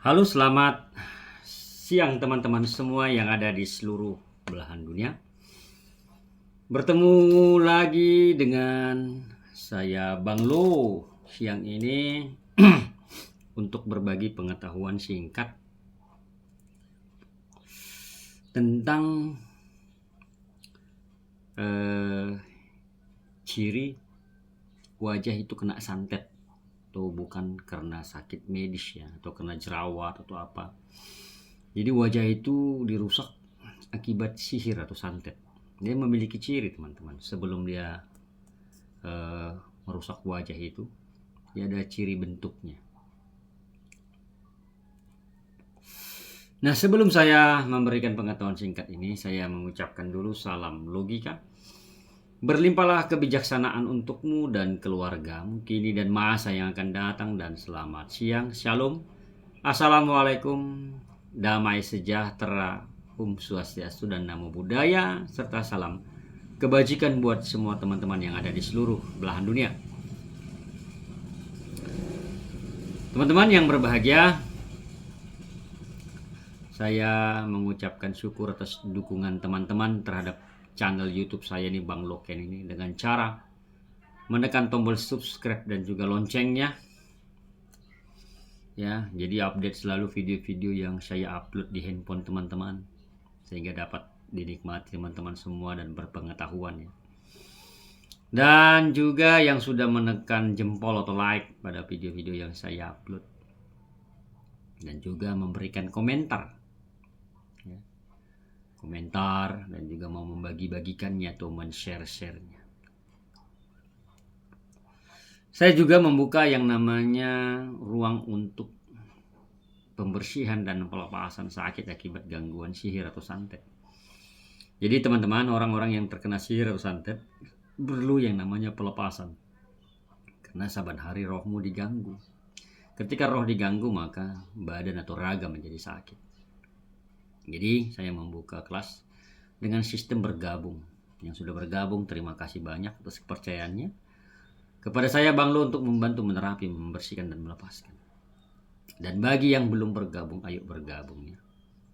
Halo, selamat siang teman-teman semua yang ada di seluruh belahan dunia. Bertemu lagi dengan saya Bang Lo siang ini untuk berbagi pengetahuan singkat tentang ciri wajah itu kena santet atau bukan karena sakit medis ya, atau kena jerawat atau apa. Jadi wajah itu dirusak akibat sihir atau santet. Dia memiliki ciri teman-teman. Sebelum dia merusak wajah itu, dia ada ciri bentuknya. Nah, sebelum saya memberikan pengetahuan singkat ini, saya mengucapkan dulu salam logika. Berlimpahlah kebijaksanaan untukmu dan keluargamu kini dan masa yang akan datang, dan selamat siang. Shalom. Assalamualaikum. Damai sejahtera. Swastiastu dan Namo Buddhaya, serta salam kebajikan buat semua teman-teman yang ada di seluruh belahan dunia. Teman-teman yang berbahagia, saya mengucapkan syukur atas dukungan teman-teman terhadap channel YouTube saya ini, Bang Loken ini, dengan cara menekan tombol subscribe dan juga loncengnya. Ya, jadi update selalu video-video yang saya upload di handphone teman-teman, sehingga dapat dinikmati teman-teman semua dan berpengetahuan ya. Dan juga yang sudah menekan jempol atau like pada video-video yang saya upload, dan juga memberikan komentar ya. Komentar dan juga mau membagi-bagikannya atau men-share-sharenya. Saya juga membuka yang namanya ruang untuk pembersihan dan pelepasan sakit akibat gangguan sihir atau santet. Jadi teman-teman, orang-orang yang terkena sihir atau santet perlu yang namanya pelepasan. Karena saban hari rohmu diganggu. Ketika roh diganggu, maka badan atau raga menjadi sakit. Jadi saya membuka kelas dengan sistem bergabung. Yang sudah bergabung, terima kasih banyak atas kepercayaannya kepada saya Bang Lo untuk membantu menerapi, membersihkan dan melepaskan. Dan bagi yang belum bergabung, ayo bergabung ya,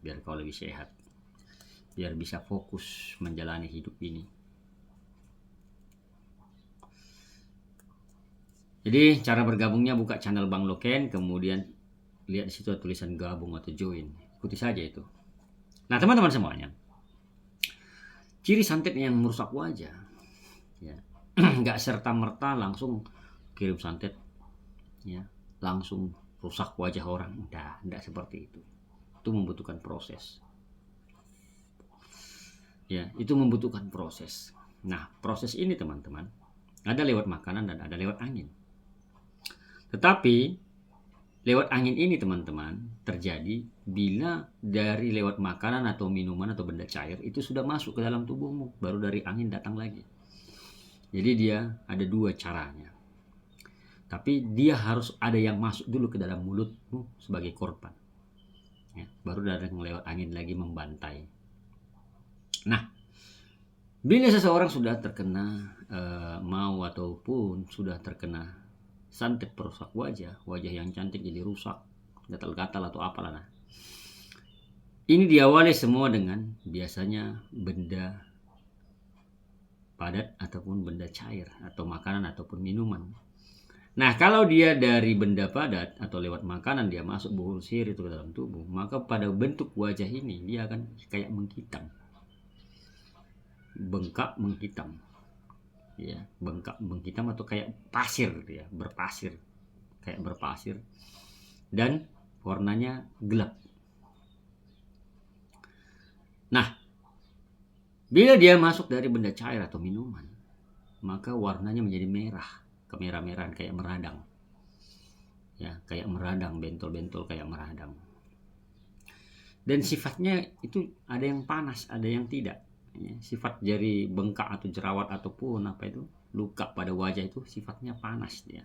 biar kau lebih sehat, biar bisa fokus menjalani hidup ini. Jadi cara bergabungnya, buka channel Bang Loken, kemudian lihat di situ tulisan gabung atau join, ikuti saja itu. Nah teman-teman semuanya, ciri santet yang merusak wajah ya, nggak serta-merta langsung kirim santet ya, langsung rusak wajah orang. Enggak seperti itu. Itu membutuhkan proses. Ya, itu membutuhkan proses. Nah, proses ini teman-teman, ada lewat makanan dan ada lewat angin. Tetapi lewat angin ini teman-teman terjadi bila dari lewat makanan atau minuman atau benda cair itu sudah masuk ke dalam tubuhmu, baru dari angin datang lagi. Jadi dia ada dua caranya. Tapi dia harus ada yang masuk dulu ke dalam mulutmu sebagai korban ya, baru datang lewat angin lagi membantai. Nah, bila seseorang sudah terkena mau ataupun sudah terkena santet perusak wajah yang cantik jadi rusak, gatal-gatal atau apalah. Nah, ini diawali semua dengan biasanya benda padat ataupun benda cair atau makanan ataupun minuman. Nah, kalau dia dari benda padat atau lewat makanan dia masuk buhul sihir itu ke dalam tubuh, maka pada bentuk wajah ini dia akan kayak menghitam, bengkak menghitam ya, bengkak menghitam atau kayak pasir ya, berpasir, kayak berpasir, dan warnanya gelap. Nah, bila dia masuk dari benda cair atau minuman, maka warnanya menjadi merah, kemerah-merahan, kayak meradang ya, kayak meradang, bentol-bentol kayak meradang. Dan sifatnya itu ada yang panas, ada yang tidak ya. Sifat dari bengkak atau jerawat ataupun apa itu luka pada wajah itu sifatnya panas dia,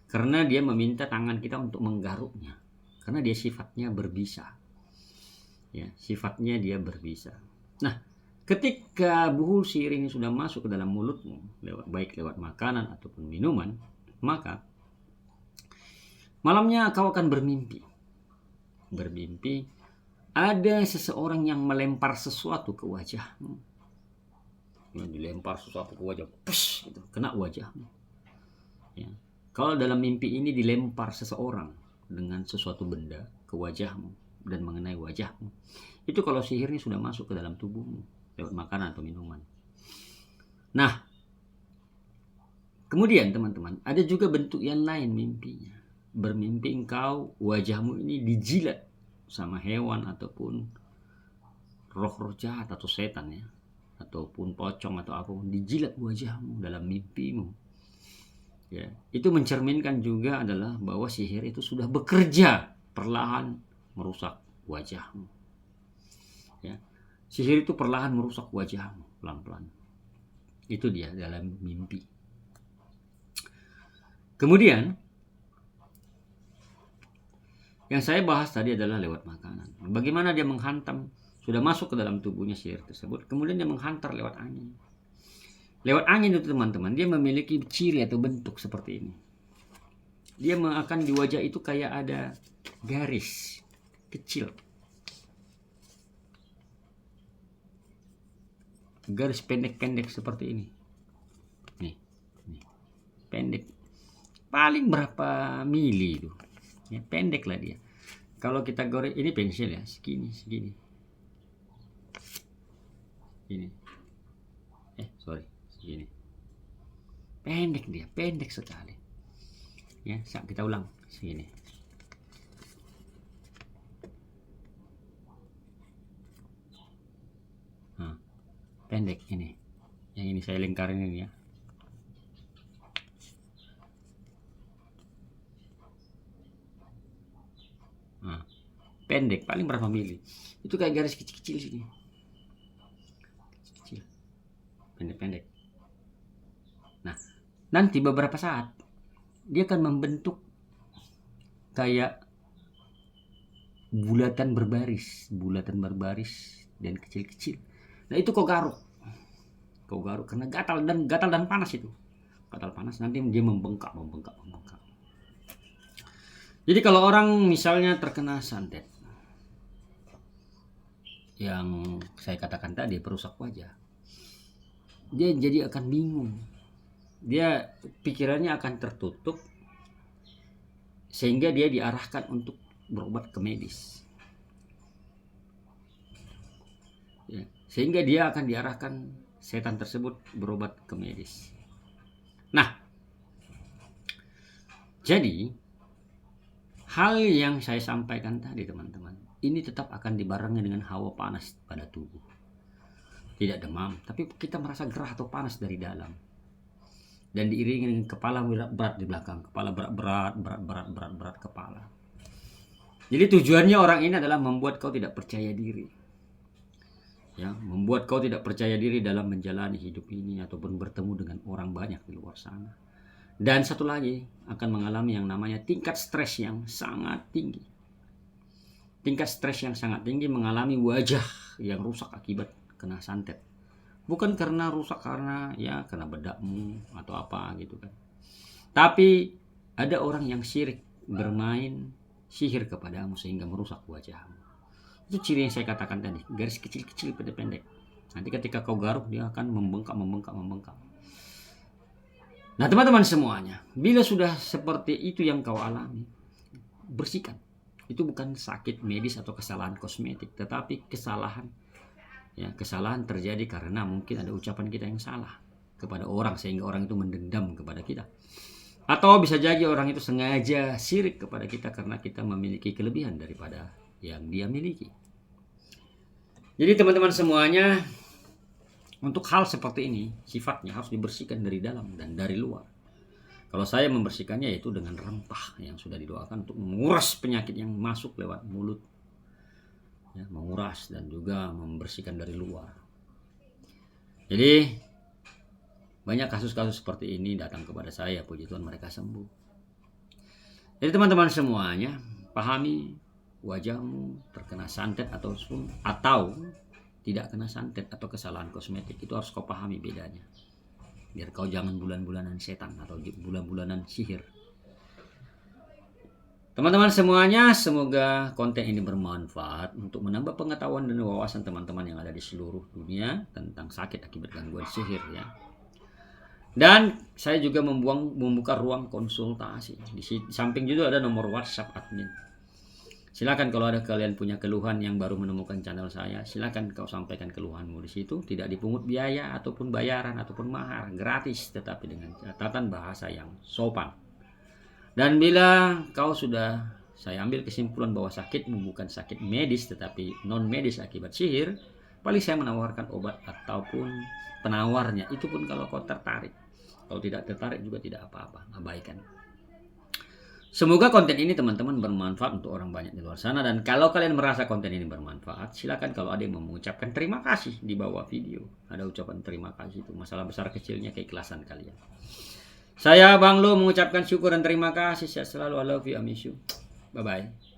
karena dia meminta tangan kita untuk menggaruknya, karena dia sifatnya berbisa ya, sifatnya dia berbisa. Nah, ketika buhul sihir ini sudah masuk ke dalam mulutmu, baik lewat makanan ataupun minuman, maka malamnya kau akan bermimpi bermimpi ada seseorang yang melempar sesuatu ke wajahmu. Ya, dilempar sesuatu ke wajah, push, gitu, kena wajahmu. Ya. Kalau dalam mimpi ini dilempar seseorang dengan sesuatu benda ke wajahmu dan mengenai wajahmu, itu kalau sihirnya sudah masuk ke dalam tubuhmu lewat makanan atau minuman. Nah, kemudian teman-teman, ada juga bentuk yang lain mimpinya. Bermimpi engkau wajahmu ini dijilat sama hewan ataupun roh-roh jahat atau setan ya, ataupun pocong atau apapun, dijilat wajahmu dalam mimpimu. Ya, itu mencerminkan juga adalah bahwa sihir itu sudah bekerja perlahan merusak wajahmu. Ya, sihir itu perlahan merusak wajahmu pelan-pelan. Itu dia dalam mimpi. Kemudian yang saya bahas tadi adalah lewat makanan. Bagaimana dia menghantam, sudah masuk ke dalam tubuhnya sihir tersebut, kemudian dia menghantar lewat angin. Lewat angin itu teman-teman, dia memiliki ciri atau bentuk seperti ini. Dia akan di wajah itu kayak ada garis kecil. Garis pendek-pendek seperti ini. Nih. Pendek. Paling berapa mili itu. Ya, pendek lah dia. Kalau kita goreng, ini pensil ya, segini. Ini. Segini. Pendek dia, pendek sekali. Ya, kita ulang segini. Nah, pendek ini. Yang ini saya lingkarin ini ya. Nah, pendek, paling berapa mili. Itu kayak garis kecil-kecil sini. Kecil. Pendek-pendek. Nah, nanti beberapa saat dia akan membentuk kayak bulatan berbaris dan kecil-kecil. Nah, itu kau garuk karena gatal dan panas itu. Gatal panas, nanti dia membengkak. Jadi kalau orang misalnya terkena santet yang saya katakan tadi perusak wajah, dia jadi akan bingung. Dia pikirannya akan tertutup sehingga dia diarahkan untuk berobat ke medis. Ya, sehingga dia akan diarahkan setan tersebut berobat ke medis. Nah, jadi hal yang saya sampaikan tadi teman-teman, ini tetap akan dibarengi dengan hawa panas pada tubuh. Tidak demam, tapi kita merasa gerah atau panas dari dalam. Dan diiringi dengan kepala berat di belakang, kepala berat kepala. Jadi tujuannya orang ini adalah membuat kau tidak percaya diri. Ya, membuat kau tidak percaya diri dalam menjalani hidup ini ataupun bertemu dengan orang banyak di luar sana. Dan satu lagi, akan mengalami yang namanya tingkat stres yang sangat tinggi. Tingkat stres yang sangat tinggi, mengalami wajah yang rusak akibat kena santet. Bukan karena rusak karena bedakmu atau apa gitu kan. Tapi ada orang yang syirik bermain sihir kepadamu sehingga merusak wajahmu. Itu ciri yang saya katakan tadi, garis kecil-kecil pendek-pendek. Nanti ketika kau garuk dia akan membengkak. Nah teman-teman semuanya, bila sudah seperti itu yang kau alami, bersihkan. Itu bukan sakit medis atau kesalahan kosmetik, tetapi kesalahan. Ya, kesalahan terjadi karena mungkin ada ucapan kita yang salah kepada orang sehingga orang itu mendendam kepada kita. Atau bisa jadi orang itu sengaja syirik kepada kita karena kita memiliki kelebihan daripada yang dia miliki. Jadi teman-teman semuanya, untuk hal seperti ini sifatnya harus dibersihkan dari dalam dan dari luar. Kalau saya membersihkannya yaitu dengan rempah yang sudah didoakan untuk menguras penyakit yang masuk lewat mulut. Ya, menguras dan juga membersihkan dari luar. Jadi banyak kasus-kasus seperti ini datang kepada saya, puji Tuhan mereka sembuh. Jadi teman-teman semuanya, pahami wajahmu terkena santet atau tidak kena santet atau kesalahan kosmetik, itu harus kau pahami bedanya. Biar kau jangan bulan-bulanan setan atau bulan-bulanan sihir. Teman-teman semuanya, semoga konten ini bermanfaat untuk menambah pengetahuan dan wawasan teman-teman yang ada di seluruh dunia tentang sakit akibat gangguan sihir ya. Dan saya juga membuka ruang konsultasi. Di samping juga ada nomor WhatsApp admin. Silakan kalau ada kalian punya keluhan yang baru menemukan channel saya, silakan kau sampaikan keluhanmu di situ. Tidak dipungut biaya ataupun bayaran ataupun mahar, gratis, tetapi dengan catatan bahasa yang sopan. Dan bila kau sudah, saya ambil kesimpulan bahwa sakitmu bukan sakit medis tetapi non medis akibat sihir, paling saya menawarkan obat ataupun penawarnya. Itu pun kalau kau tertarik. Kalau tidak tertarik juga tidak apa-apa, abaikan. Semoga konten ini teman-teman bermanfaat untuk orang banyak di luar sana. Dan kalau kalian merasa konten ini bermanfaat, silakan kalau ada yang mengucapkan terima kasih di bawah video. Ada ucapan terima kasih, itu masalah besar kecilnya keikhlasan kalian. Saya Bang Lo mengucapkan syukur dan terima kasih. Sehat selalu, I love you, I miss you. Bye-bye.